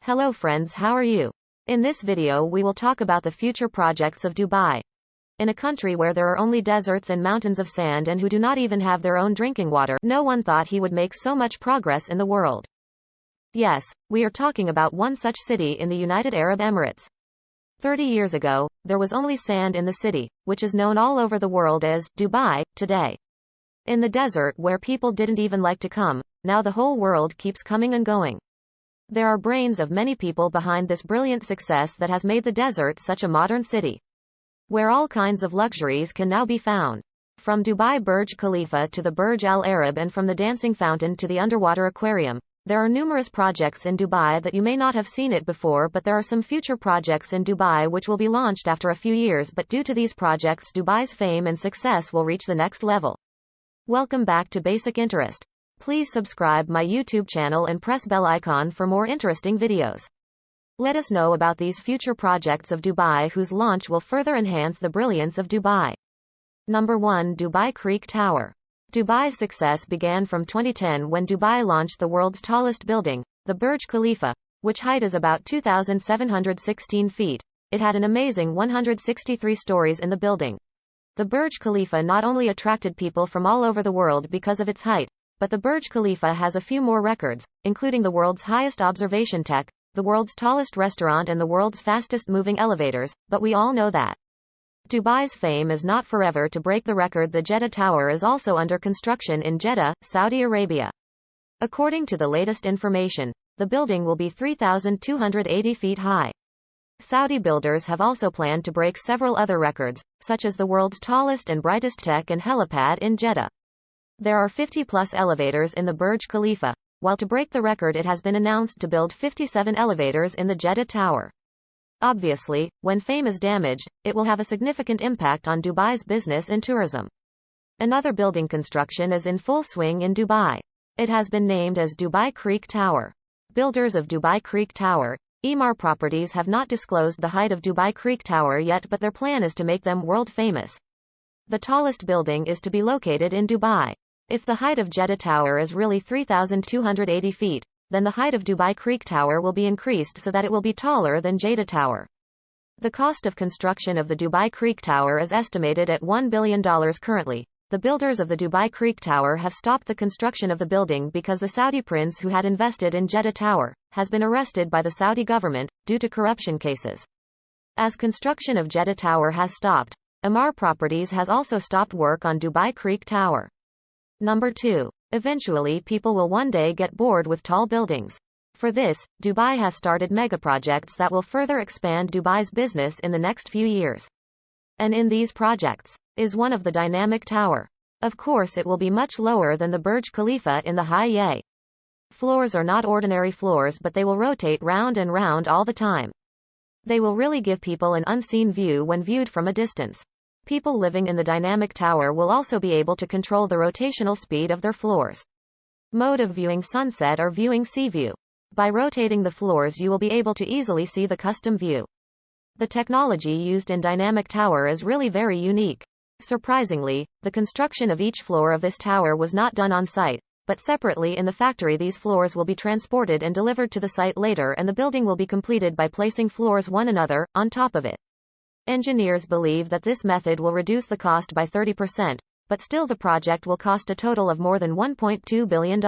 Hello friends, how are you? In this video we will talk about the future projects of Dubai. In a country where there are only deserts and mountains of sand and who do not even have their own drinking water, no one thought he would make so much progress in the world. Yes, we are talking about one such city in the United Arab Emirates. 30 years ago, there was only sand in the city, which is known all over the world as Dubai today. In the desert where people didn't even like to come, now the whole world keeps coming and going. There are brains of many people behind this brilliant success that has made the desert such a modern city, where all kinds of luxuries can now be found. From Dubai Burj Khalifa to the Burj Al Arab, and from the dancing fountain to the underwater aquarium, there are numerous projects in Dubai that you may not have seen it before, but there are some future projects in Dubai which will be launched after a few years, but due to these projects Dubai's fame and success will reach the next level. Welcome back to Basic Interest. Please subscribe my YouTube channel and press bell icon for more interesting videos. Let us know about these future projects of Dubai whose launch will further enhance the brilliance of Dubai. Number 1. Dubai Creek Tower. Dubai's success began from 2010 when Dubai launched the world's tallest building, the Burj Khalifa, which height is about 2,716 feet. It had an amazing 163 stories in the building. The Burj Khalifa not only attracted people from all over the world because of its height, but the Burj Khalifa has a few more records, including the world's highest observation tech, the world's tallest restaurant and the world's fastest moving elevators, but we all know that Dubai's fame is not forever. To break the record, the Jeddah Tower is also under construction in Jeddah, Saudi Arabia. According to the latest information, the building will be 3,280 feet high. Saudi builders have also planned to break several other records, such as the world's tallest and brightest tech and helipad in Jeddah. There are 50-plus elevators in the Burj Khalifa, while to break the record it has been announced to build 57 elevators in the Jeddah Tower. Obviously, when fame is damaged, it will have a significant impact on Dubai's business and tourism. Another building construction is in full swing in Dubai. It has been named as Dubai Creek Tower. Builders of Dubai Creek Tower, Emaar Properties, have not disclosed the height of Dubai Creek Tower yet, but their plan is to make them world famous. The tallest building is to be located in Dubai. If the height of Jeddah Tower is really 3,280 feet, then the height of Dubai Creek Tower will be increased so that it will be taller than Jeddah Tower. The cost of construction of the Dubai Creek Tower is estimated at $1 billion currently. The builders of the Dubai Creek Tower have stopped the construction of the building because the Saudi prince who had invested in Jeddah Tower has been arrested by the Saudi government due to corruption cases. As construction of Jeddah Tower has stopped, Emaar Properties has also stopped work on Dubai Creek Tower. Number 2. Eventually people will one day get bored with tall buildings. For this, Dubai has started megaprojects that will further expand Dubai's business in the next few years. And in these projects is one of the dynamic tower. Of course it will be much lower than the Burj Khalifa in the high. Floors are not ordinary floors, but they will rotate round and round all the time. They will really give people an unseen view when viewed from a distance. People living in the dynamic tower will also be able to control the rotational speed of their floors. Mode of viewing: sunset or viewing sea view. By rotating the floors you will be able to easily see the custom view. The technology used in dynamic tower is really very unique. Surprisingly, the construction of each floor of this tower was not done on site, but separately in the factory. These floors will be transported and delivered to the site later, and the building will be completed by placing floors one another on top of it. Engineers believe that this method will reduce the cost by 30%, but still the project will cost a total of more than $1.2 billion.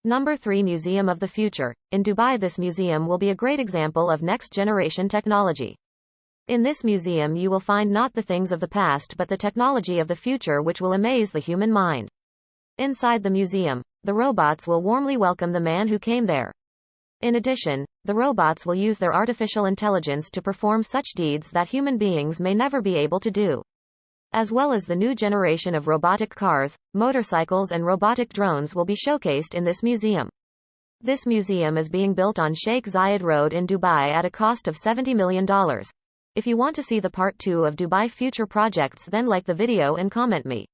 Number 3. Museum of the Future. In Dubai, this museum will be a great example of next-generation technology. In this museum you will find not the things of the past but the technology of the future which will amaze the human mind. Inside the museum, the robots will warmly welcome the man who came there. In addition, the robots will use their artificial intelligence to perform such deeds that human beings may never be able to do. As well as the new generation of robotic cars, motorcycles and robotic drones will be showcased in this museum. This museum is being built on Sheikh Zayed Road in Dubai at a cost of $70 million. If you want to see the part 2 of Dubai future projects, then like the video and comment me.